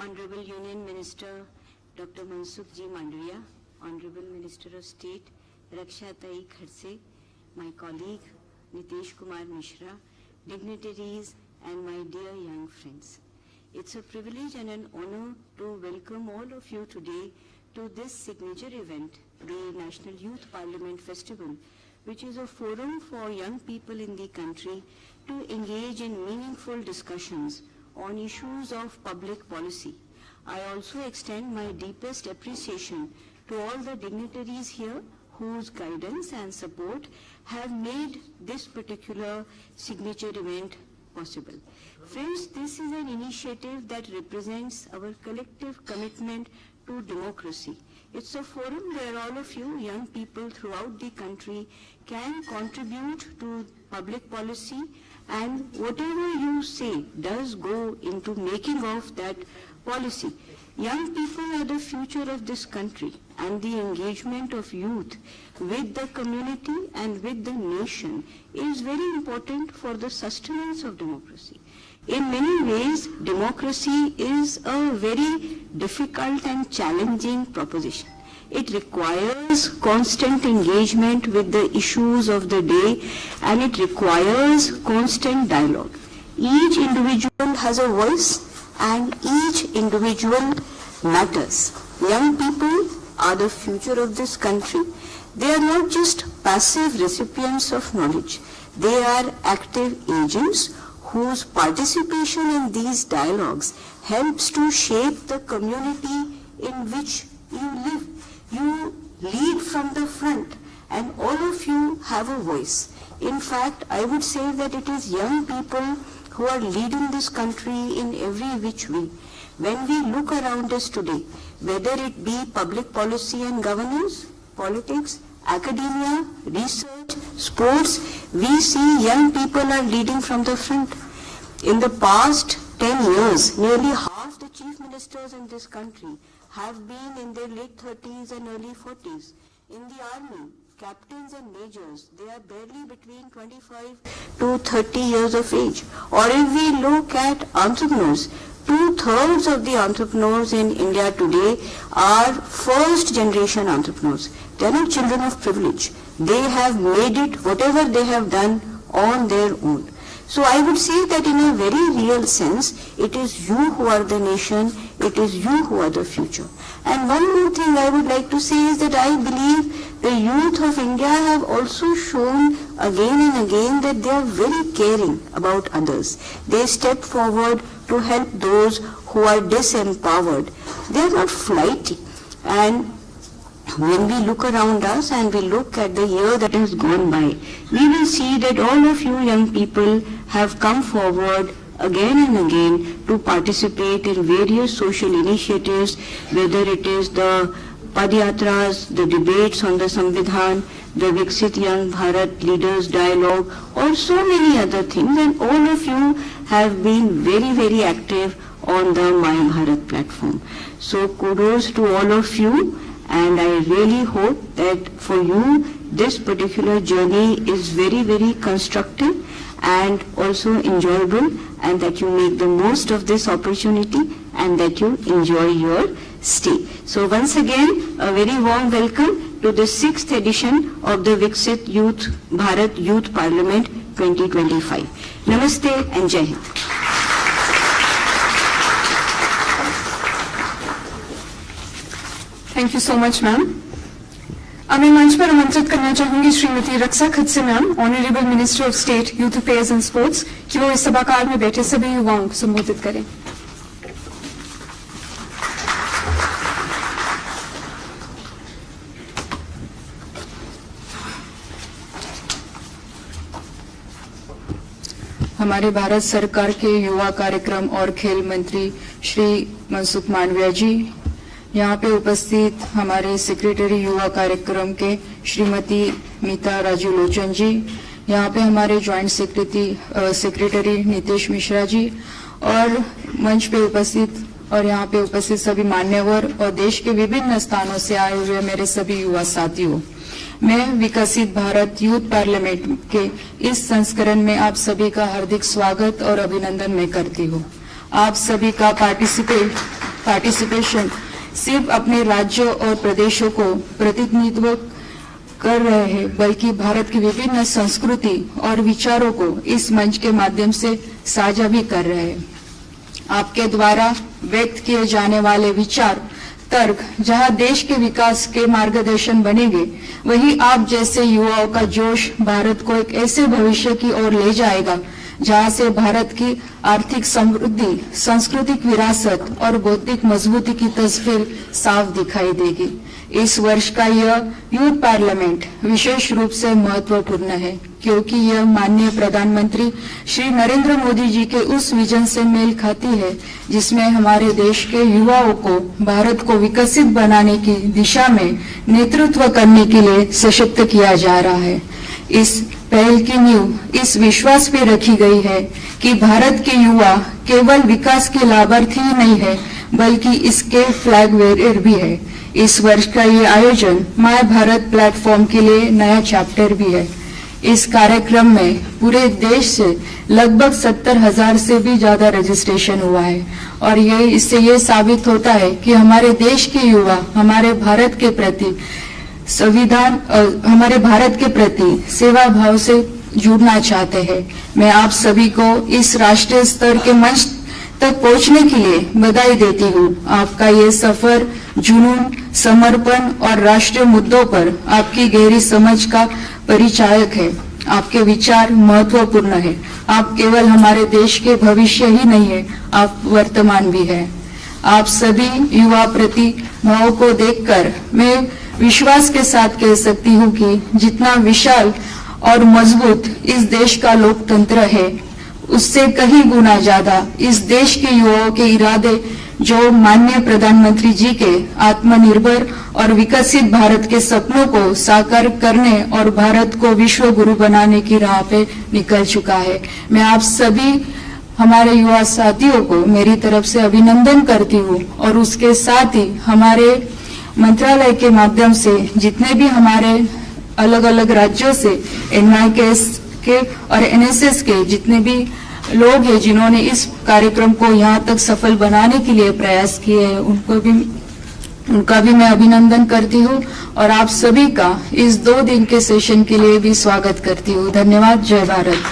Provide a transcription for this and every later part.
Honorable Union Minister Dr. Mansukh Ji Mandaviya, Honorable Minister of State Raksha Tai Khadse, my colleague Nitish Kumar Mishra, dignitaries and my dear young friends. It's a privilege and an honor to welcome all of you today to this signature event, the National Youth Parliament Festival, which is a forum for young people in the country to engage in meaningful discussions on issues of public policy. I also extend my deepest appreciation to all the dignitaries here whose guidance and support have made this particular signature event possible. Friends, this is an initiative that represents our collective commitment to democracy. It's a forum where all of you young people throughout the country can contribute to public policy, and whatever you say does go into making of that policy. Young people are the future of this country, and the engagement of youth with the community and with the nation is very important for the sustenance of democracy. In many ways, democracy is a very difficult and challenging proposition. It requires constant engagement with the issues of the day, and it requires constant dialogue. Each individual has a voice and each individual matters. Young people are the future of this country. They are not just passive recipients of knowledge. They are active agents whose participation in these dialogues helps to shape the community in which you live. You lead from the front, and all of you have a voice. In fact, I would say that it is young people who are leading this country in every which way. When we look around us today, whether it be public policy and governance, politics, academia, research, sports, we see young people are leading from the front. In the past 10 years, nearly half the chief ministers in this country have been in their late 30s and early 40s. In the army, captains and majors, they are barely between 25 to 30 years of age. Or if we look at entrepreneurs, 2/3 of the entrepreneurs in India today are first generation entrepreneurs. They are not children of privilege. They have made it, whatever they have done, on their own. So I would say that in a very real sense, it is you who are the nation, it is you who are the future. And one more thing I would like to say is that I believe the youth of India have also shown again and again that they are very caring about others. They step forward to help those who are disempowered. They are not flighty. And when we look around us and we look at the year that has gone by, we will see that all of you young people have come forward again and again to participate in various social initiatives, whether it is the Padyatras, the debates on the Samvidhan, the Viksit Young Bharat Leaders Dialogue, or so many other things, and all of you have been very, very active on the My Bharat platform. So kudos to all of you, and I really hope that for you this particular journey is very, very constructive and also enjoyable, and that you make the most of this opportunity and that you enjoy your stay. So once again, a very warm welcome to the 6th edition of the Viksit Youth Bharat Youth Parliament 2025. Namaste and Jai Hind. Thank you so much ma'am. अब मैं मंच पर आमंत्रित करना चाहूंगी Shrimati Raksha Khadse ma'am, honourable minister of state youth affairs and sports, कि वो इस सभाकाल में बैठे सभी युवाओं को संबोधित करें। हमारे भारत सरकार के युवा कार्यक्रम और खेल मंत्री श्री मनसुख मांडविया जी, यहाँ पे उपस्थित हमारे सेक्रेटरी युवा कार्यक्रम के श्रीमती मीता राजू लोचन जी, यहाँ पे हमारे ज्वाइंट सेक्रेटरी नीतीश मिश्रा जी, और मंच पे उपस्थित और यहाँ पे उपस्थित सभी मान्यवर और देश के विभिन्न स्थानों से आए हुए मेरे सभी युवा साथियों, मैं विकसित भारत यूथ पार्लियामेंट के इस संस्करण में आप सभी का हार्दिक स्वागत और अभिनंदन मैं करती हूँ। आप सभी का पार्टिसिपेट पार्टिसिपेशन सिर्फ अपने राज्यों और प्रदेशों को प्रतिनिधित्व कर रहे हैं, बल्कि भारत की विभिन्न संस्कृति और विचारों को इस मंच के माध्यम से साझा भी कर रहे हैं। आपके द्वारा व्यक्त किए जाने वाले विचार तर्क जहां देश के विकास के मार्गदर्शन बनेंगे, वहीं आप जैसे युवाओं का जोश भारत को एक ऐसे भविष्य की ओर ले जाएगा जहां से भारत की आर्थिक समृद्धि, सांस्कृतिक विरासत और बौद्धिक मजबूती की तस्वीर साफ दिखाई देगी। इस वर्ष का यह यूथ पार्लियामेंट विशेष रूप से महत्वपूर्ण है, क्योंकि यह माननीय प्रधानमंत्री श्री नरेंद्र मोदी जी के उस विजन से मेल खाती है जिसमें हमारे देश के युवाओं को भारत को विकसित बनाने की दिशा में नेतृत्व करने के लिए सशक्त किया जा रहा है। इस पहल की नींव इस विश्वास पे रखी गई है कि भारत के युवा केवल विकास के लाभार्थी ही नहीं है, बल्कि इसके फ्लैग बेरर भी है। इस वर्ष का ये आयोजन माय भारत प्लेटफॉर्म के लिए नया चैप्टर भी है। इस कार्यक्रम में पूरे देश से लगभग 70,000 से भी ज्यादा रजिस्ट्रेशन हुआ है और इससे ये साबित होता है कि हमारे देश के युवा हमारे भारत के प्रति हमारे भारत के प्रति सेवा भाव से जुड़ना चाहते हैं। मैं आप सभी को इस राष्ट्रीय स्तर के मंच तक पहुंचने के लिए बधाई देती हूँ। आपका ये सफर जुनून, समर्पण और राष्ट्रीय मुद्दों पर आपकी गहरी समझ का परिचायक है। आपके विचार महत्वपूर्ण है। आप केवल हमारे देश के भविष्य ही नहीं है, आप वर्तमान भी है। आप सभी युवा प्रतिभाओं को देखकर मैं विश्वास के साथ कह सकती हूँ कि जितना विशाल और मजबूत इस देश का लोकतंत्र है, उससे कहीं गुना ज्यादा इस देश के युवाओं के इरादे जो माननीय प्रधानमंत्री जी के आत्मनिर्भर और विकसित भारत के सपनों को साकार करने और भारत को विश्व गुरु बनाने की राह पे निकल चुका है। मैं आप सभी हमारे युवा साथियों को मेरी तरफ से अभिनंदन करती हूँ और उसके साथ ही हमारे मंत्रालय के माध्यम से जितने भी हमारे अलग अलग राज्यों से NYKS के और NSS के जितने भी लोग हैं जिन्होंने इस कार्यक्रम को यहाँ तक सफल बनाने के लिए प्रयास किए हैं, उनका भी मैं अभिनंदन करती हूँ और आप सभी का इस 2 दिन के सेशन के लिए भी स्वागत करती हूँ। धन्यवाद। जय भारत।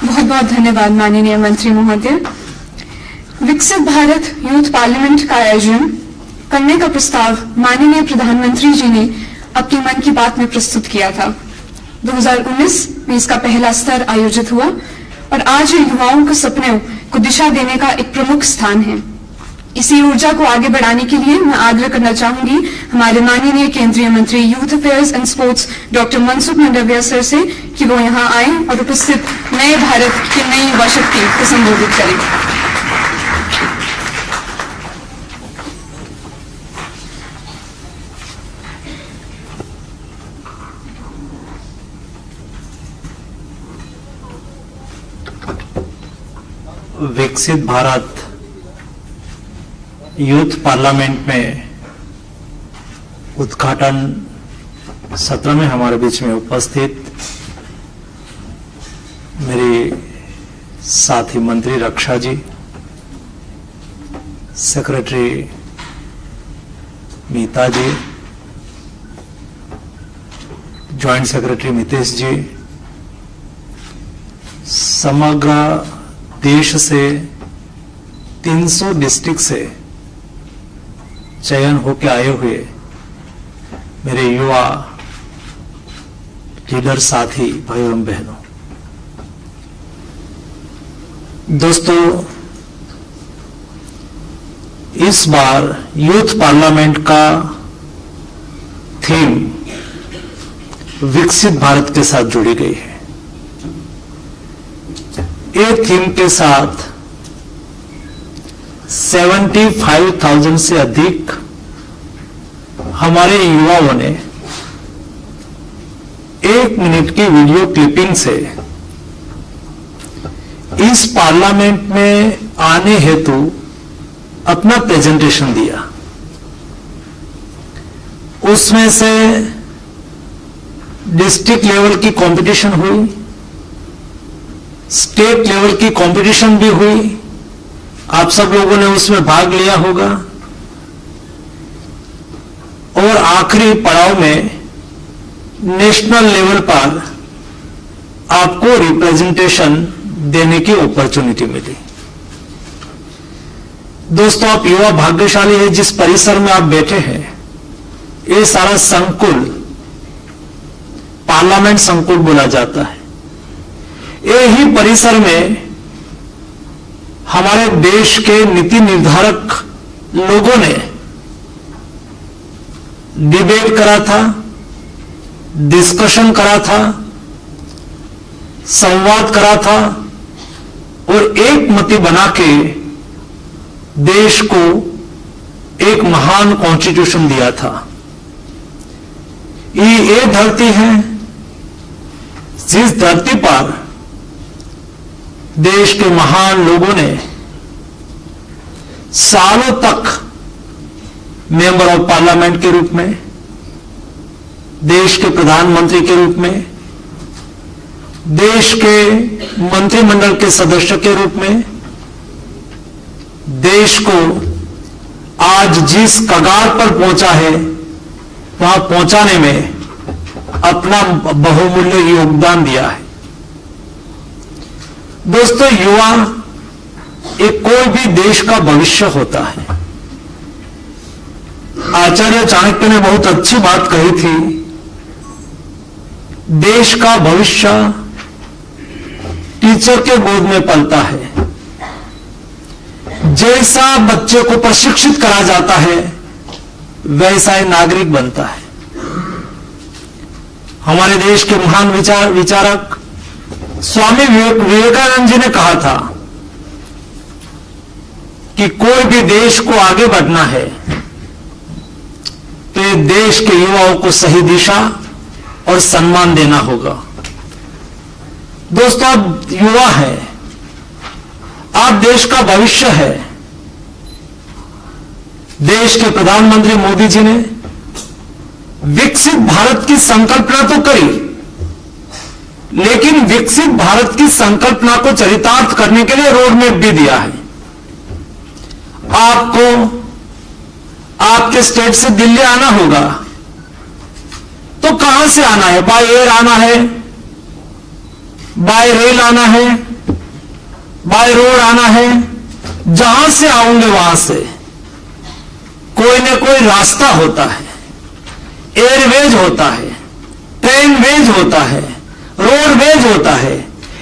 बहुत बहुत धन्यवाद माननीय मंत्री महोदय। विकसित भारत यूथ पार्लियामेंट का आयोजन करने का प्रस्ताव माननीय प्रधानमंत्री जी ने अपनी मन की बात में प्रस्तुत किया था। 2019 में इसका पहला स्तर आयोजित हुआ और आज युवाओं के सपनों को दिशा देने का एक प्रमुख स्थान है। इसी ऊर्जा को आगे बढ़ाने के लिए मैं आग्रह करना चाहूंगी हमारे माननीय केंद्रीय मंत्री youth affairs and sports doctor Mansukh Mandaviya sir से कि वो यहाँ आए और उपस्थित नए भारत की नई युवा शक्ति को संबोधित करें। विकसित भारत यूथ पार्लियामेंट में उद्घाटन सत्र में हमारे बीच में उपस्थित मेरे साथी मंत्री रक्षा जी, सेक्रेटरी मीता जी, जॉइंट सेक्रेटरी मितेश जी, समग्र देश से 300 डिस्ट्रिक्ट से चयन होकर आए हुए मेरे युवा लीडर साथी भाइयों एवं बहनों, दोस्तों, इस बार यूथ पार्लियामेंट का थीम विकसित भारत के साथ जुड़ी गई है। ये थीम के साथ 75,000 से अधिक हमारे युवाओं ने 1 मिनट की वीडियो क्लिपिंग से इस पार्लियामेंट में आने हेतु अपना प्रेजेंटेशन दिया। उसमें से डिस्ट्रिक्ट लेवल की कंपटीशन हुई, स्टेट लेवल की कंपटीशन भी हुई, आप सब लोगों ने उसमें भाग लिया होगा, और आखिरी पड़ाव में नेशनल लेवल पर आपको रिप्रेजेंटेशन देने की अपॉर्चुनिटी मिली। दोस्तों, आप युवा भाग्यशाली है जिस परिसर में आप बैठे हैं। ये सारा संकुल पार्लियामेंट संकुल बोला जाता है। यही परिसर में हमारे देश के नीति निर्धारक लोगों ने डिबेट करा था, डिस्कशन करा था, संवाद करा था और एक मति बना के देश को एक महान कॉन्स्टिट्यूशन दिया था। ये धरती है जिस धरती पर देश के महान लोगों ने सालों तक मेंबर ऑफ पार्लियामेंट के रूप में, देश के प्रधानमंत्री के रूप में, देश के मंत्रिमंडल के सदस्य के रूप में देश को आज जिस कगार पर पहुंचा है वहां पहुंचाने में अपना बहुमूल्य योगदान दिया है। दोस्तों, युवा एक कोई भी देश का भविष्य होता है। आचार्य चाणक्य ने बहुत अच्छी बात कही थी, देश का भविष्य टीचर के गोद में पलता है। जैसा बच्चे को प्रशिक्षित करा जाता है वैसा ही नागरिक बनता है। हमारे देश के महान विचारक स्वामी विवेकानंद जी ने कहा था कि कोई भी देश को आगे बढ़ना है तो देश के युवाओं को सही दिशा और सम्मान देना होगा। दोस्तों, आप युवा है, आप देश का भविष्य है। देश के प्रधानमंत्री मोदी जी ने विकसित भारत की संकल्पना तो करी, लेकिन विकसित भारत की संकल्पना को चरितार्थ करने के लिए रोड मैप भी दिया है। आपको आपके स्टेट से दिल्ली आना होगा तो कहां से आना है? बाय एयर आना है, बाय रेल आना है, बाय रोड आना है। जहां से आओगे वहां से कोई न कोई रास्ता होता है, एयरवेज होता है, ट्रेन वेज होता है, रोड वेज होता है।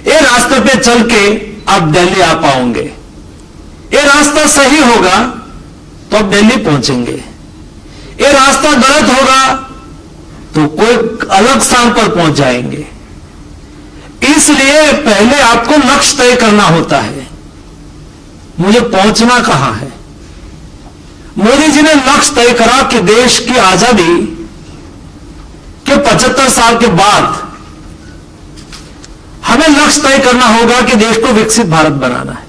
ये रास्ते पे चल के आप दिल्ली आ पाओगे। ये रास्ता सही होगा तो आप दिल्ली पहुंचेंगे, ये रास्ता गलत होगा तो कोई अलग स्थान पर पहुंच जाएंगे। इसलिए पहले आपको लक्ष्य तय करना होता है, मुझे पहुंचना कहां है। मोदी जी ने लक्ष्य तय करा कि देश की आजादी के 75 साल के बाद हमें लक्ष्य तय करना होगा कि देश को विकसित भारत बनाना है।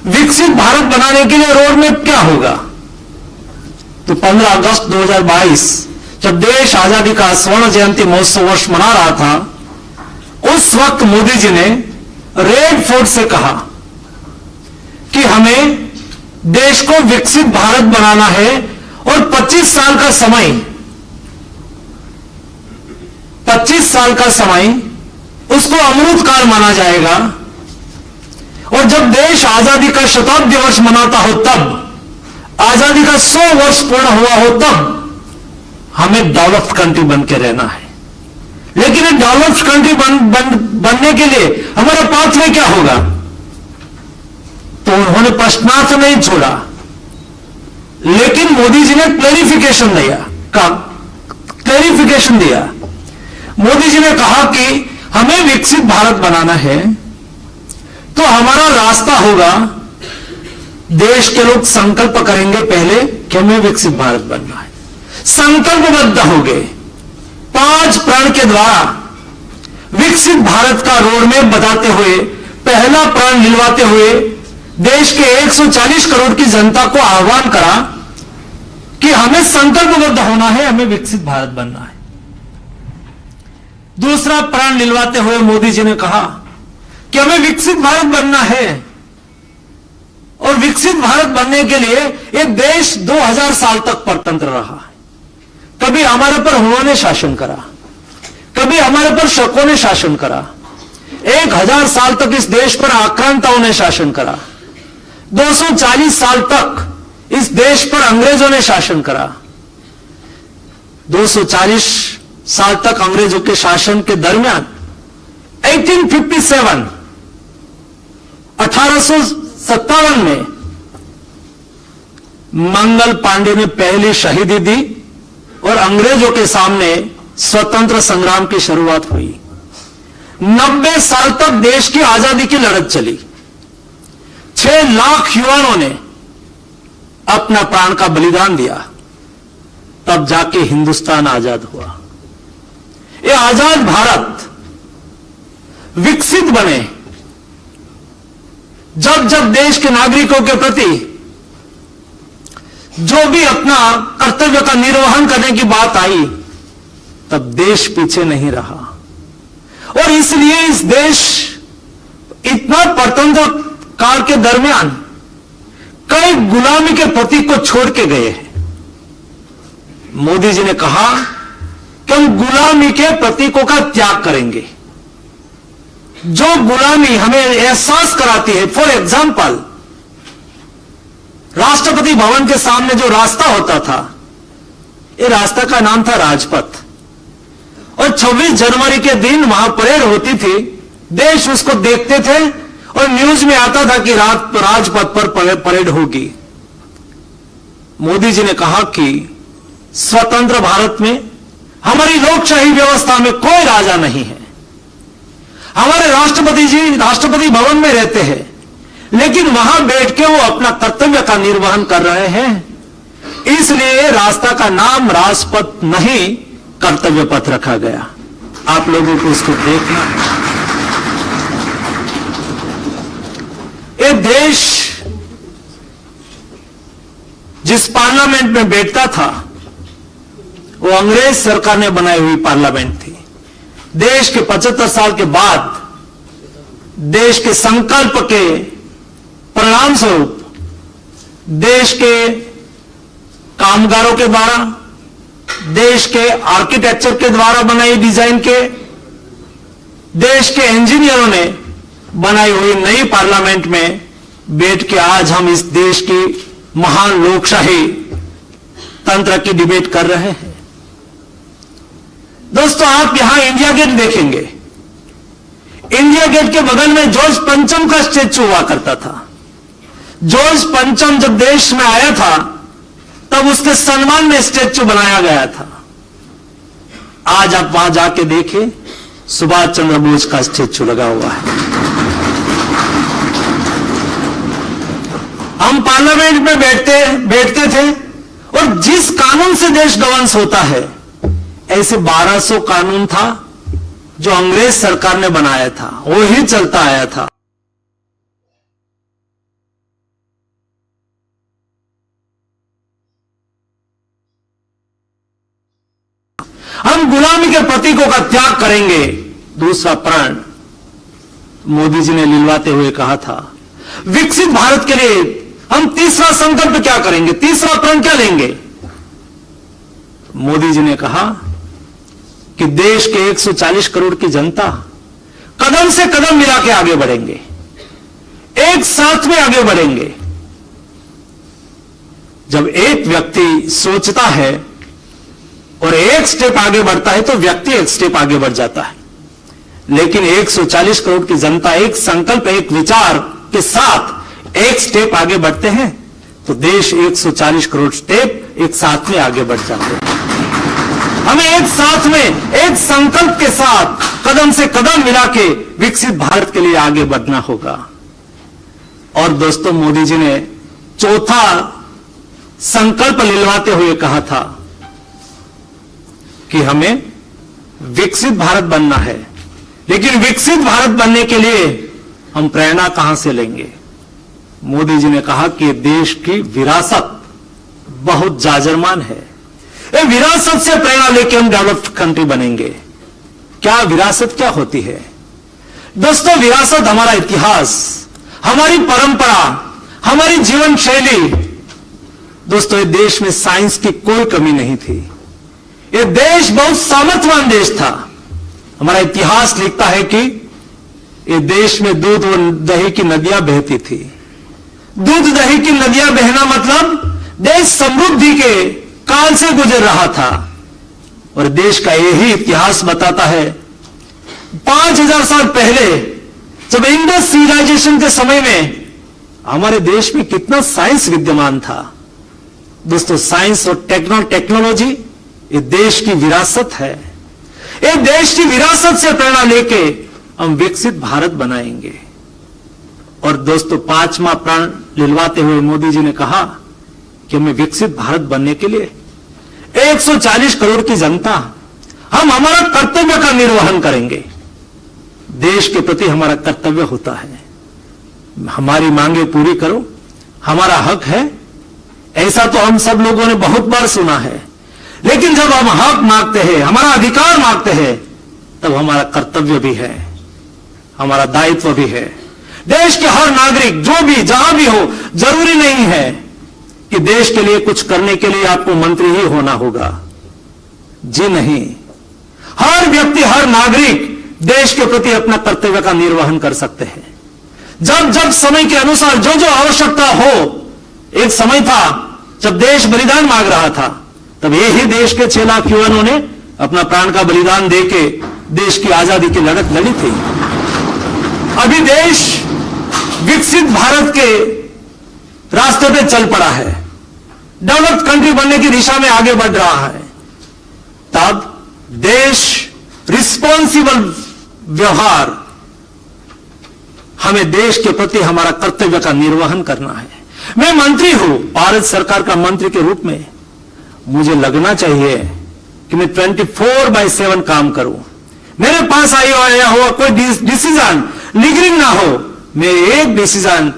विकसित भारत बनाने के लिए रोड मैप क्या होगा? तो 15 अगस्त 2022 जब देश आजादी का स्वर्ण जयंती महोत्सव वर्ष मना रहा था, उस वक्त मोदी जी ने रेड फोर्ट से कहा कि हमें देश को विकसित भारत बनाना है और 25 साल का समय उसको अमृतकाल माना जाएगा। और जब देश आजादी का शताब्दी वर्ष मनाता हो, तब आजादी का 100 वर्ष पूर्ण हुआ हो, तब हमें डेवलप्ड कंट्री बन के रहना है। लेकिन एक डेवलप्ड कंट्री बनने के लिए हमारा पाथवे क्या होगा? तो उन्होंने प्रश्नार्थ नहीं छोड़ा, लेकिन मोदी जी ने क्लैरिफिकेशन दिया। मोदी जी ने कहा कि हमें विकसित भारत बनाना है तो हमारा रास्ता होगा, देश के लोग संकल्प करेंगे पहले कि हमें विकसित भारत बनना है। संकल्पबद्ध हो गए, 5 प्रण के द्वारा विकसित भारत का रोडमैप बताते हुए, पहला प्रण दिलवाते हुए देश के 140 करोड़ की जनता को आह्वान करा कि हमें संकल्पबद्ध होना है, हमें विकसित भारत बनना है। दूसरा प्रण दिलवाते हुए मोदी जी ने कहा कि हमें विकसित भारत बनना है, और विकसित भारत बनने के लिए ये देश 2000 साल तक परतंत्र रहा है। कभी हमारे पर हुओं ने शासन करा, कभी हमारे पर शकों ने शासन करा, 1000 साल तक इस देश पर आक्रांताओं ने शासन करा, 240 साल तक इस देश पर अंग्रेजों ने शासन करा। 240 साल तक अंग्रेजों के शासन के दरमियान 1857 में मंगल पांडे ने पहली शहीदी दी और अंग्रेजों के सामने स्वतंत्र संग्राम की शुरुआत हुई। 90 साल तक देश की आजादी की लड़त चली। 6 लाख युवाओं ने अपना प्राण का बलिदान दिया, तब जाके हिंदुस्तान आजाद हुआ। ये आजाद भारत विकसित बने जब जब देश के नागरिकों के प्रति जो भी अपना कर्तव्य का निर्वहन करने की बात आई, तब देश पीछे नहीं रहा। और इसलिए इस देश इतना परतंत्र काल के दरमियान कई गुलामी के प्रतीक को छोड़ के गए हैं। मोदी जी ने कहा कि हम गुलामी के प्रतीकों का त्याग करेंगे। जो गुलामी हमें एहसास कराती है, फॉर एग्जाम्पल राष्ट्रपति भवन के सामने जो रास्ता होता था, ये रास्ता का नाम था राजपथ, और 26 जनवरी के दिन वहां परेड होती थी। देश उसको देखते थे और न्यूज में आता था कि राजपथ पर परेड होगी। मोदी जी ने कहा कि स्वतंत्र भारत में हमारी लोकशाही व्यवस्था में कोई राजा नहीं है। हमारे राष्ट्रपति जी राष्ट्रपति भवन में रहते हैं, लेकिन वहां बैठ के वो अपना कर्तव्य का निर्वहन कर रहे हैं। इसलिए रास्ता का नाम राजपथ नहीं, कर्तव्य पथ रखा गया। आप लोगों को उसको देखना। ये देश जिस पार्लियामेंट में बैठता था, वो अंग्रेज सरकार ने बनाई हुई पार्लियामेंट थी। देश के 75 साल के बाद देश के संकल्प के परिणाम स्वरूप देश के कामगारों के द्वारा, देश के आर्किटेक्चर के द्वारा बनाई डिजाइन के, देश के इंजीनियरों ने बनाई हुई नई पार्लियामेंट में बैठ के आज हम इस देश की महान लोकशाही तंत्र की डिबेट कर रहे हैं। दोस्तों, आप यहां इंडिया गेट देखेंगे। इंडिया गेट के बगल में जॉर्ज पंचम का स्टैच्यू हुआ करता था। जॉर्ज पंचम जब देश में आया था, तब उसके सम्मान में स्टैच्यू बनाया गया था। आज आप वहां जाके देखें, सुभाष चंद्र बोस का स्टैच्यू लगा हुआ है। हम पार्लियामेंट में बैठते थे, और जिस कानून से देश गवर्नेंस होता है, ऐसे 1200 कानून था जो अंग्रेज सरकार ने बनाया था, वो ही चलता आया था। हम गुलामी के प्रतीकों का त्याग करेंगे। दूसरा प्रण मोदी जी ने लिलवाते हुए कहा था, विकसित भारत के लिए हम तीसरा संकल्प क्या करेंगे, तीसरा प्रण क्या लेंगे। मोदी जी ने कहा कि देश के 140 करोड़ की जनता कदम से कदम मिला के आगे बढ़ेंगे, एक साथ में आगे बढ़ेंगे। जब एक व्यक्ति सोचता है और एक स्टेप आगे बढ़ता है, तो व्यक्ति एक स्टेप आगे बढ़ जाता है। लेकिन 140 करोड़ की जनता एक संकल्प, एक विचार के साथ एक स्टेप आगे बढ़ते हैं, तो देश 140 करोड़ स्टेप एक साथ में आगे बढ़ जाते हैं। हमें एक साथ में, एक संकल्प के साथ कदम से कदम मिला के विकसित भारत के लिए आगे बढ़ना होगा। और दोस्तों, मोदी जी ने चौथा संकल्प लिलवाते हुए कहा था कि हमें विकसित भारत बनना है। लेकिन विकसित भारत बनने के लिए हम प्रेरणा कहां से लेंगे। मोदी जी ने कहा कि देश की विरासत बहुत जाजरमान है, ये विरासत से प्रेरणा लेकर हम डेवलप्ड कंट्री बनेंगे। क्या विरासत क्या होती है? दोस्तों, विरासत हमारा इतिहास, हमारी परंपरा, हमारी जीवन शैली। दोस्तों, ये देश में साइंस की कोई कमी नहीं थी। ये देश बहुत सामर्थ्यवान देश था। हमारा इतिहास लिखता है कि ये देश में दूध और दही की नदियां बहती थी। दूध दही की नदियां बहना मतलब देश समृद्धि के काल से गुजर रहा था। और देश का यही इतिहास बताता है 5000 साल पहले जब इंडस सिविलाइजेशन के समय में हमारे देश में कितना साइंस विद्यमान था। दोस्तों, साइंस और टेक्नोलॉजी ये देश की विरासत है। ये देश की विरासत से प्रेरणा लेके हम विकसित भारत बनाएंगे। और दोस्तों, 5वां प्रण लिलवाते हुए मोदी जी ने कहा कि हमें विकसित भारत बनने के लिए 140 करोड़ की जनता हम हमारा कर्तव्य का निर्वहन करेंगे। देश के प्रति हमारा कर्तव्य होता है, हमारी मांगे पूरी करो, हमारा हक है। ऐसा तो हम सब लोगों ने बहुत बार सुना है, लेकिन जब हम हक मांगते हैं, हमारा अधिकार मांगते हैं, तब हमारा कर्तव्य भी है, हमारा दायित्व भी है। देश के हर नागरिक जो भी जहां भी हो, जरूरी नहीं है कि देश के लिए कुछ करने के लिए आपको मंत्री ही होना होगा। जी नहीं, हर व्यक्ति, हर नागरिक देश के प्रति अपना कर्तव्य का निर्वहन कर सकते हैं। जब जब समय के अनुसार जो जो आवश्यकता हो, एक समय था जब देश बलिदान मांग रहा था, तब यही देश के 6 लाख युवाओं ने अपना प्राण का बलिदान देके देश की आजादी की लड़त लड़ी थी। अभी देश विकसित भारत के रास्ते पे चल पड़ा है, डेवलप्ड कंट्री बनने की दिशा में आगे बढ़ रहा है। तब देश रिस्पॉन्सिबल व्यवहार, हमें देश के प्रति हमारा कर्तव्य का निर्वहन करना है। मैं मंत्री हूं, भारत सरकार का मंत्री के रूप में मुझे लगना चाहिए कि मैं 24/7 काम करूं। मेरे पास आया हुआ कोई डिसीजन लिगरिंग ना हो। मैं एक डिसीजन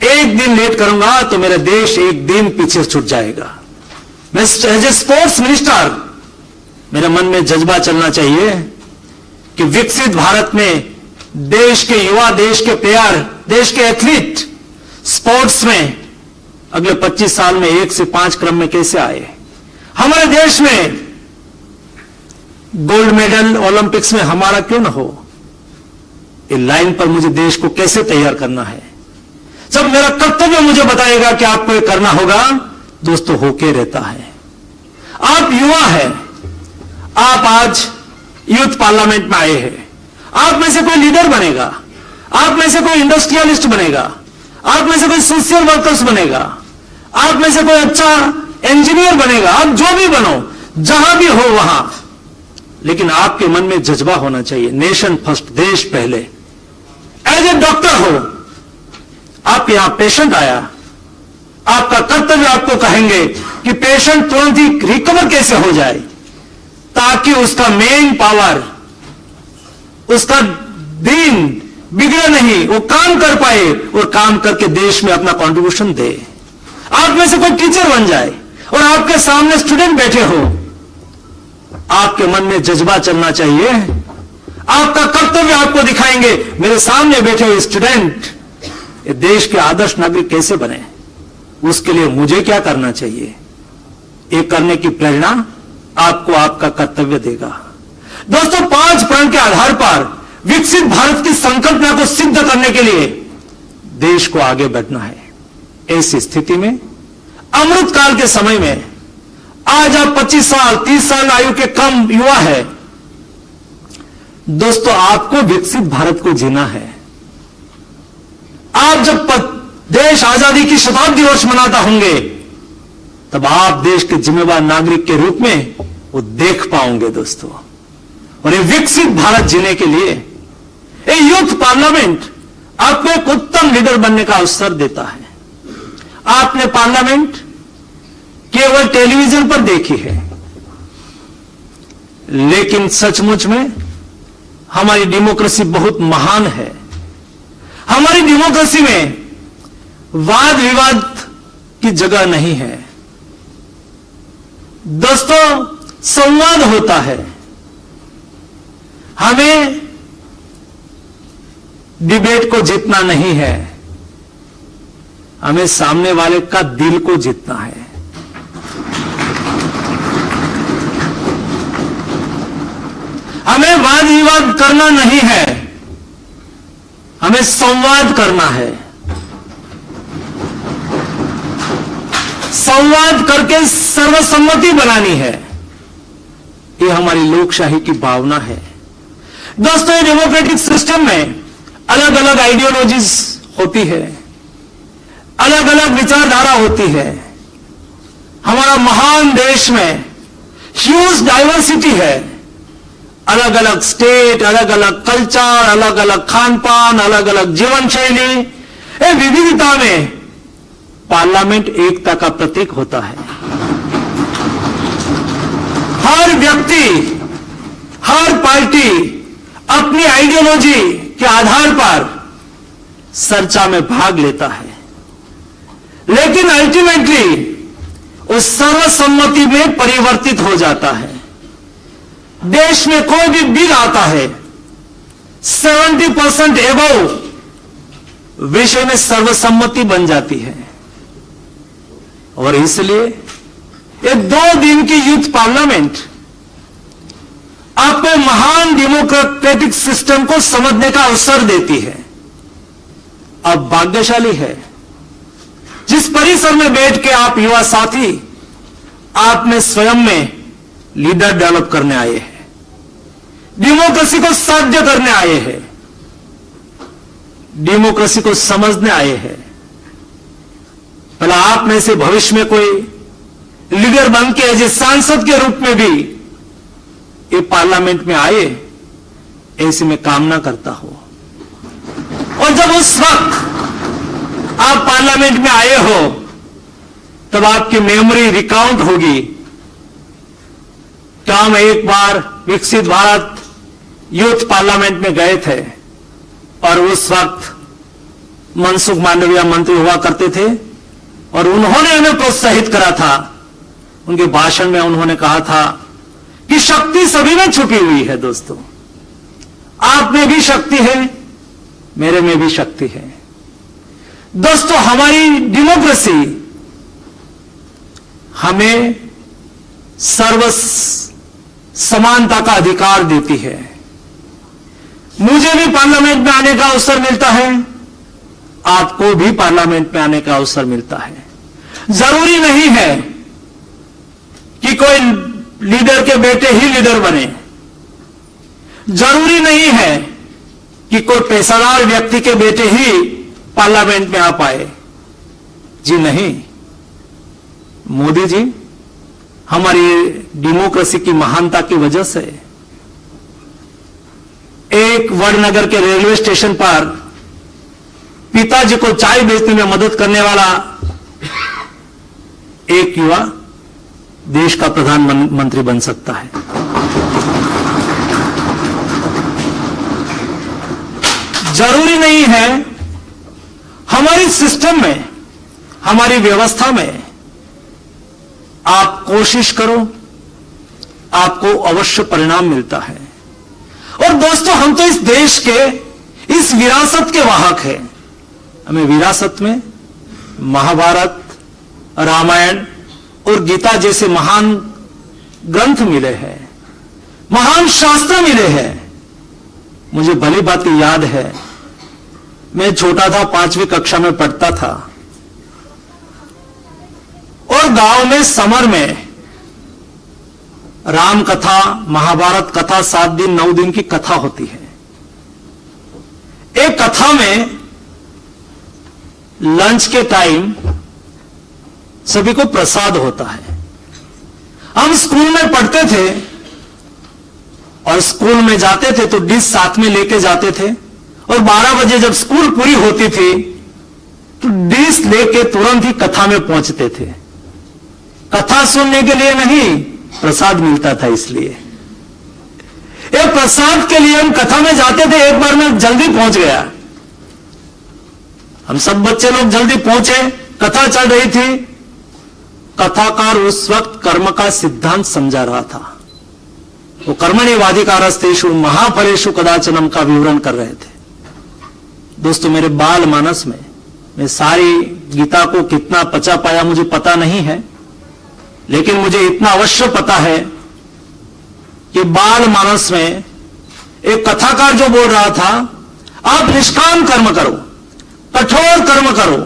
एक दिन लेट करूंगा तो मेरा देश एक दिन पीछे छूट जाएगा। मैं एज ए स्पोर्ट्स मिनिस्टर, मेरे मन में जज्बा चलना चाहिए कि विकसित भारत में देश के युवा, देश के प्लेयर, देश के एथलीट स्पोर्ट्स में अगले 25 साल में 1 से 5 क्रम में कैसे आए। हमारे देश में गोल्ड मेडल ओलंपिक्स में हमारा क्यों ना हो। इस लाइन पर मुझे देश को कैसे तैयार करना है। जब मेरा कर्तव्य मुझे बताएगा कि आपको ये करना होगा, दोस्तों होके रहता है। आप युवा हैं, आप आज यूथ पार्लियामेंट में आए हैं। आप में से कोई लीडर बनेगा, आप में से कोई इंडस्ट्रियलिस्ट बनेगा, आप में से कोई सोशल वर्कर्स बनेगा, आप में से कोई अच्छा इंजीनियर बनेगा। आप जो भी बनो, जहां भी हो वहां, लेकिन आपके मन में जज्बा होना चाहिए, नेशन फर्स्ट, देश पहले। एज ए डॉक्टर हो, आप यहां पेशेंट आया, आपका कर्तव्य आपको कहेंगे कि पेशेंट तुरंत ही रिकवर कैसे हो जाए, ताकि उसका मेन पावर, उसका दिन बिगड़े नहीं, वो काम कर पाए और काम करके देश में अपना कंट्रीब्यूशन दे। आप में से कोई टीचर बन जाए और आपके सामने स्टूडेंट बैठे हो, आपके मन में जज्बा चलना चाहिए। आपका कर्तव्य आपको दिखाएंगे, मेरे सामने बैठे हुए स्टूडेंट ये देश के आदर्श नागरिक कैसे बने, उसके लिए मुझे क्या करना चाहिए। ये करने की प्रेरणा आपको आपका कर्तव्य देगा। दोस्तों, 5 प्रण के आधार पर विकसित भारत की संकल्पना को सिद्ध करने के लिए देश को आगे बढ़ना है। ऐसी स्थिति में, अमृतकाल के समय में, आज आप 25 साल 30 साल आयु के कम युवा है, दोस्तों आपको विकसित भारत को जीना है। आप जब देश आजादी की शताब्दी वर्ष मनाता होंगे, तब आप देश के जिम्मेवार नागरिक के रूप में वो देख पाओगे दोस्तों। और ये विकसित भारत जीने के लिए ये यूथ पार्लियामेंट आपको एक उत्तम लीडर बनने का अवसर देता है। आपने पार्लियामेंट केवल टेलीविजन पर देखी है, लेकिन सचमुच में हमारी डेमोक्रेसी बहुत महान है। हमारी डेमोक्रेसी में वाद विवाद की जगह नहीं है दोस्तों, संवाद होता है। हमें डिबेट को जीतना नहीं है, हमें सामने वाले का दिल को जीतना है। हमें वाद विवाद करना नहीं है, हमें संवाद करना है। संवाद करके सर्वसम्मति बनानी है, ये हमारी लोकशाही की भावना है। दोस्तों, ये डेमोक्रेटिक सिस्टम में अलग अलग आइडियोलॉजीज होती है, अलग अलग विचारधारा होती है। हमारा महान देश में ह्यूज डाइवर्सिटी है, अलग अलग स्टेट, अलग अलग कल्चर, अलग अलग खान पान, अलग अलग जीवन शैली। ये विविधता में पार्लियामेंट एकता का प्रतीक होता है। हर व्यक्ति, हर पार्टी अपनी आइडियोलॉजी के आधार पर चर्चा में भाग लेता है, लेकिन अल्टीमेटली उस सर्वसम्मति में परिवर्तित हो जाता है। देश में कोई भी बिल आता है, 70% एबव विषय में सर्वसम्मति बन जाती है। और इसलिए ये 2 दिन की यूथ पार्लियामेंट अपने महान डेमोक्रेटिक सिस्टम को समझने का अवसर देती है। अब भाग्यशाली है जिस परिसर में बैठ के आप युवा साथी आप में स्वयं में लीडर डेवलप करने आए हैं, डेमोक्रेसी को साध्य करने आए हैं, डेमोक्रेसी को समझने आए हैं। भला आप में से भविष्य में कोई लीडर बन के एज ए सांसद के रूप में भी ये पार्लियामेंट में आए, ऐसी मैं कामना करता हूं। और जब उस वक्त आप पार्लियामेंट में आए हो, तब आपकी मेमोरी रिकाउंट होगी कि हम एक बार विकसित भारत यूथ पार्लियामेंट में गए थे और उस वक्त मनसुख मांडविया मंत्री हुआ करते थे और उन्होंने हमें प्रोत्साहित करा था। उनके भाषण में उन्होंने कहा था कि शक्ति सभी में छुपी हुई है। दोस्तों, आप में भी शक्ति है, मेरे में भी शक्ति है। दोस्तों, हमारी डेमोक्रेसी हमें सर्व समानता का अधिकार देती है। मुझे भी पार्लियामेंट में आने का अवसर मिलता है, आपको भी पार्लियामेंट में आने का अवसर मिलता है। जरूरी नहीं है कि कोई लीडर के बेटे ही लीडर बने, जरूरी नहीं है कि कोई पेशादार व्यक्ति के बेटे ही पार्लियामेंट में आ पाए। जी नहीं, मोदी जी हमारी डेमोक्रेसी की महानता की वजह से एक वडनगर के रेलवे स्टेशन पर पिताजी को चाय बेचने में मदद करने वाला एक युवा देश का प्रधानमंत्री बन सकता है। जरूरी नहीं है हमारी सिस्टम में, हमारी व्यवस्था में आप कोशिश करो, आपको अवश्य परिणाम मिलता है। और दोस्तों, हम तो इस देश के इस विरासत के वाहक हैं। हमें विरासत में महाभारत, रामायण और गीता जैसे महान ग्रंथ मिले हैं, महान शास्त्र मिले हैं। मुझे भली बात याद है, मैं छोटा था, 5वीं कक्षा में पढ़ता था और गांव में समर में राम कथा, महाभारत कथा 7 दिन 9 दिन की कथा होती है। एक कथा में लंच के टाइम सभी को प्रसाद होता है। हम स्कूल में पढ़ते थे और स्कूल में जाते थे तो डिश साथ में लेके जाते थे और 12 बजे जब स्कूल पूरी होती थी तो डिश लेके तुरंत ही कथा में पहुंचते थे। कथा सुनने के लिए नहीं, प्रसाद मिलता था। इसलिए ये प्रसाद के लिए हम कथा में जाते थे। एक बार मैं जल्दी पहुंच गया, हम सब बच्चे लोग जल्दी पहुंचे, कथा चल रही थी। कथाकार उस वक्त कर्म का सिद्धांत समझा रहा था। वो कर्मण्येवाधिकारस्तेषु महाफलेषु कदाचनम का विवरण कर रहे थे। दोस्तों मेरे बाल मानस में मैं सारी गीता को कितना पचा पाया मुझे पता नहीं है, लेकिन मुझे इतना अवश्य पता है कि बाल मानस में एक कथाकार जो बोल रहा था, आप निष्काम कर्म करो, कठोर कर्म करो,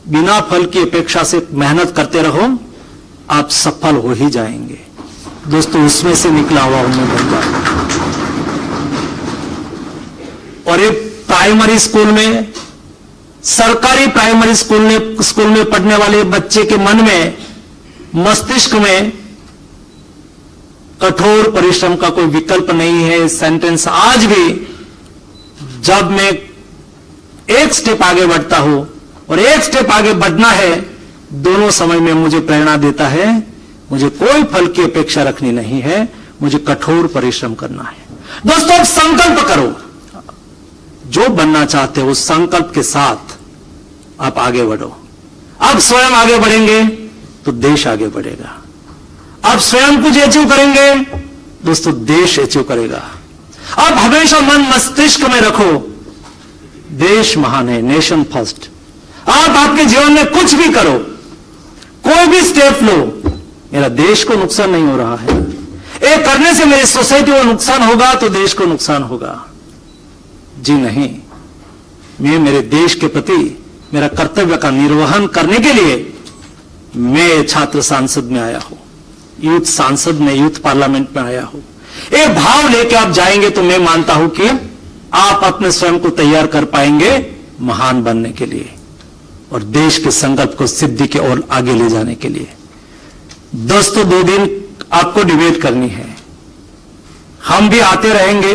बिना फल की अपेक्षा से मेहनत करते रहो, आप सफल हो ही जाएंगे। दोस्तों उसमें से निकला हुआ हूं मैं बंदा। और एक प्राइमरी स्कूल में, सरकारी प्राइमरी स्कूल में पढ़ने वाले बच्चे के मन में, मस्तिष्क में कठोर परिश्रम का कोई विकल्प नहीं है। सेंटेंस आज भी जब मैं एक स्टेप आगे बढ़ता हूं और एक स्टेप आगे बढ़ना है, दोनों समय में मुझे प्रेरणा देता है। मुझे कोई फल की अपेक्षा रखनी नहीं है, मुझे कठोर परिश्रम करना है। दोस्तों अब संकल्प करो, जो बनना चाहते हो उस संकल्प के साथ आप आगे बढ़ो। आप स्वयं आगे बढ़ेंगे तो देश आगे बढ़ेगा। आप स्वयं कुछ अचीव करेंगे दोस्तों, देश अचीव करेगा। आप हमेशा मन मस्तिष्क में रखो, देश महान है, नेशन फर्स्ट। आप आपके जीवन में कुछ भी करो, कोई भी स्टेप लो, मेरा देश को नुकसान नहीं हो रहा है, एक करने से मेरी सोसाइटी को नुकसान होगा तो देश को नुकसान होगा। जी नहीं, मैं मेरे देश के प्रति मेरा कर्तव्य का निर्वहन करने के लिए मैं छात्र सांसद में आया हूं, यूथ सांसद में, यूथ पार्लियामेंट में आया हूं। एक भाव लेके आप जाएंगे तो मैं मानता हूं कि आप अपने स्वयं को तैयार कर पाएंगे महान बनने के लिए और देश के संकल्प को सिद्धि की ओर आगे ले जाने के लिए। दोस्तों 2 दिन आपको डिबेट करनी है, हम भी आते रहेंगे,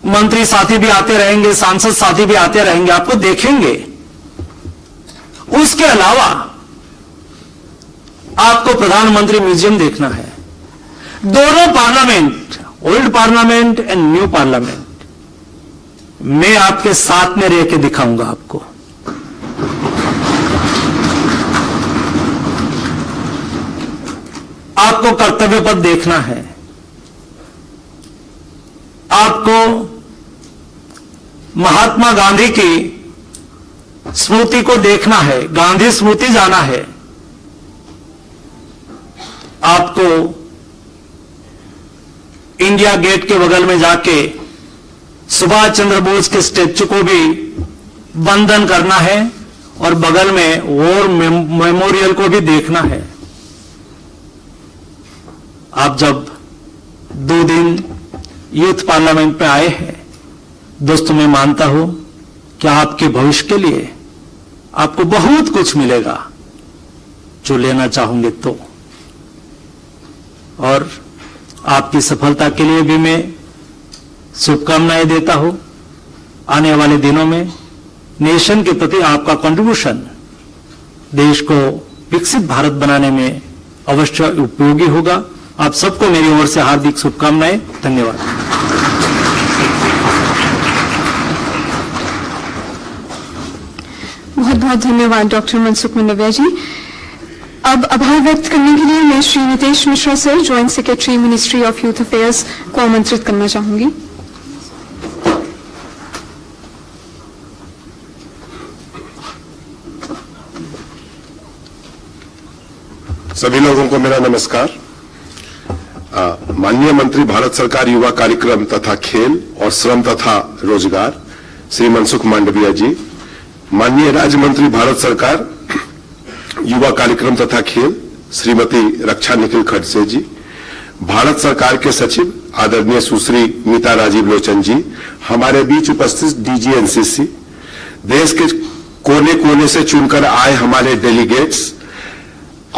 मंत्री साथी भी आते रहेंगे, सांसद साथी भी आते रहेंगे, आपको देखेंगे। उसके अलावा आपको प्रधानमंत्री म्यूजियम देखना है। दोनों parliament, old parliament and new parliament, मैं आपके साथ में रह के दिखाऊंगा आपको। आपको कर्तव्य पथ देखना है, आपको महात्मा गांधी की स्मृति को देखना है, गांधी स्मृति जाना है। आपको इंडिया गेट के बगल में जाके सुभाष चंद्र बोस के स्टैच्यू को भी वंदन करना है और बगल में वॉर मेमोरियल को भी देखना है। आप जब 2 दिन यूथ पार्लियामेंट में आए हैं दोस्तों, मैं मानता हूं कि आपके भविष्य के लिए आपको बहुत कुछ मिलेगा जो लेना चाहोगे तो। और आपकी सफलता के लिए भी मैं शुभकामनाएं देता हूं। आने वाले दिनों में नेशन के प्रति आपका कंट्रीब्यूशन देश को विकसित भारत बनाने में अवश्य उपयोगी होगा। आप सबको मेरी ओर से हार्दिक शुभकामनाएं। धन्यवाद। बहुत बहुत धन्यवाद डॉक्टर मनसुख मांडविया जी। अब आभार व्यक्त करने के लिए मैं Shri Nitesh Mishra sir, joint secretary ministry of youth affairs को आमंत्रित करना चाहूंगी। सभी लोगों को मेरा नमस्कार। माननीय मंत्री भारत सरकार युवा कार्यक्रम तथा खेल और श्रम तथा रोजगार श्री मनसुख मांडविया जी, माननीय राज्य मंत्री भारत सरकार युवा कार्यक्रम तथा खेल श्रीमती रक्षा निखिल खड़से जी, भारत सरकार के सचिव आदरणीय सुश्री मीता राजीव लोचन जी, हमारे बीच उपस्थित डीजी एनसीसी, देश के कोने कोने से चुनकर आए हमारे डेलीगेट्स,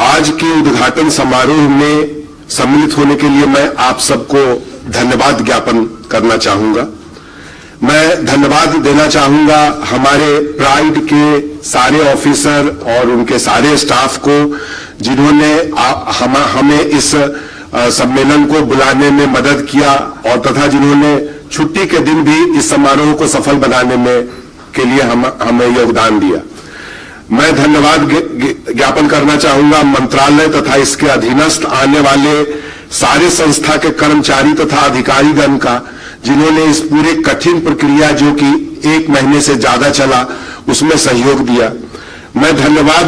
आज के उद्घाटन समारोह में सम्मिलित होने के लिए मैं आप सबको धन्यवाद ज्ञापन करना चाहूंगा। मैं धन्यवाद देना चाहूंगा हमारे प्राइड के सारे ऑफिसर और उनके सारे स्टाफ को, जिन्होंने हमें इस सम्मेलन को बुलाने में मदद किया और तथा जिन्होंने छुट्टी के दिन भी इस समारोह को सफल बनाने में के लिए हमें योगदान दिया। मैं धन्यवाद ज्ञापन करना चाहूंगा मंत्रालय तथा इसके अधीनस्थ आने वाले सारे संस्था के कर्मचारी तथा अधिकारीगण का, जिन्होंने इस पूरे कठिन प्रक्रिया जो कि 1 महीने से ज्यादा चला, उसमें सहयोग दिया। मैं धन्यवाद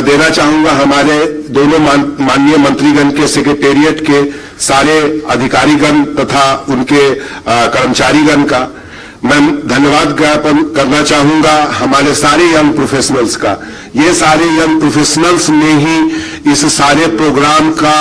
देना चाहूंगा हमारे दोनों माननीय मंत्रीगण के, सेक्रेटेरिएट के सारे अधिकारीगण तथा उनके कर्मचारीगण का। मैं धन्यवाद ज्ञापन करना चाहूंगा हमारे सारे यंग प्रोफेशनल्स का। ये सारे यंग प्रोफेशनल्स ने ही इस सारे प्रोग्राम का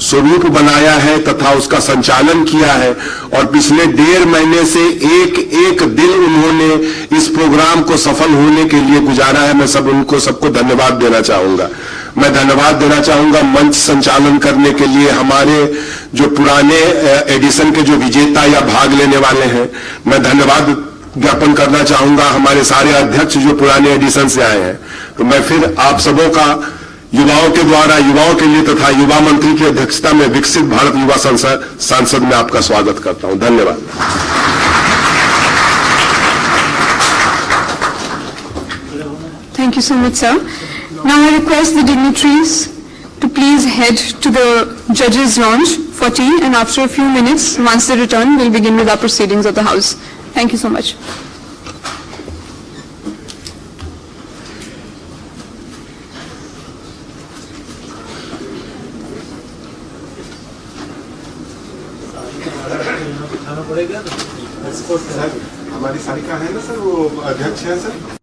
स्वरूप बनाया है तथा उसका संचालन किया है, और पिछले 1.5 महीने से एक एक दिन उन्होंने इस प्रोग्राम को सफल होने के लिए गुजारा है। मैं सबको धन्यवाद देना चाहूंगा। मैं धन्यवाद देना चाहूंगा मंच संचालन करने के लिए हमारे जो पुराने एडिशन के जो विजेता या भाग लेने वाले हैं। मैं धन्यवाद ज्ञापन करना चाहूंगा हमारे सारे अध्यक्ष जो पुराने एडिशन से आए हैं। तो मैं फिर आप सबों का युवाओं के द्वारा, युवाओं के लिए तथा युवा मंत्री की अध्यक्षता में विकसित भारत युवा सांसद में आपका स्वागत करता हूं। धन्यवाद। Thank you so much, sir. Now I request the dignitaries to please head to the judges' lounge for tea, and after a few minutes, once they return, we'll begin with our proceedings of the House. Thank you so much. हमारी सारिका है ना sir, वो अध्यक्ष है sir.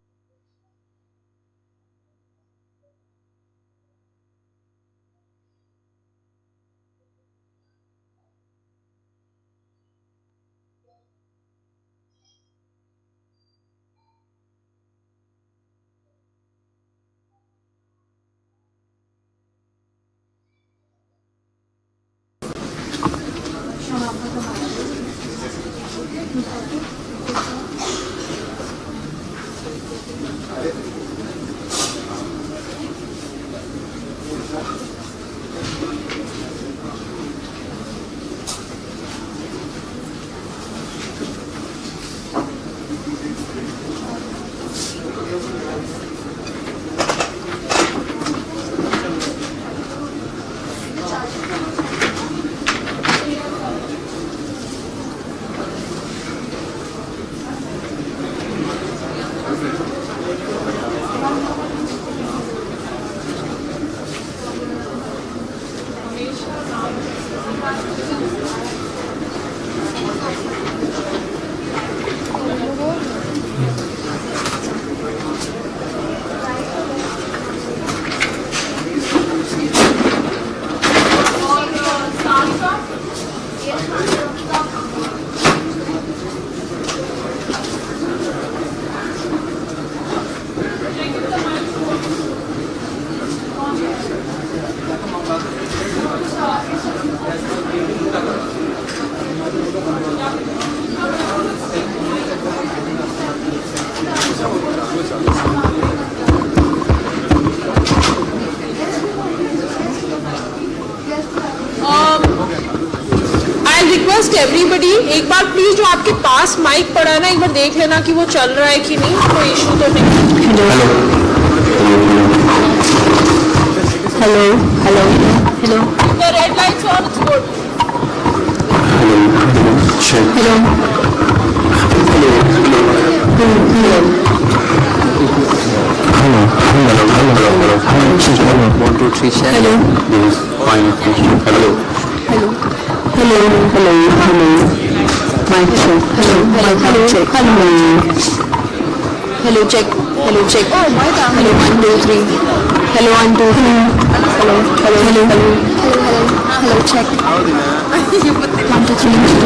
Everybody एक बार please जो आपके पास mic पड़ा है ना, एक बार देख लेना कि वो चल रहा है कि नहीं, कोई इशू तो नहीं। Hello hello hello The red lights on, it's good. Hello hello check hello 1 2 3 hello 1 2 3 hello check 1 2 3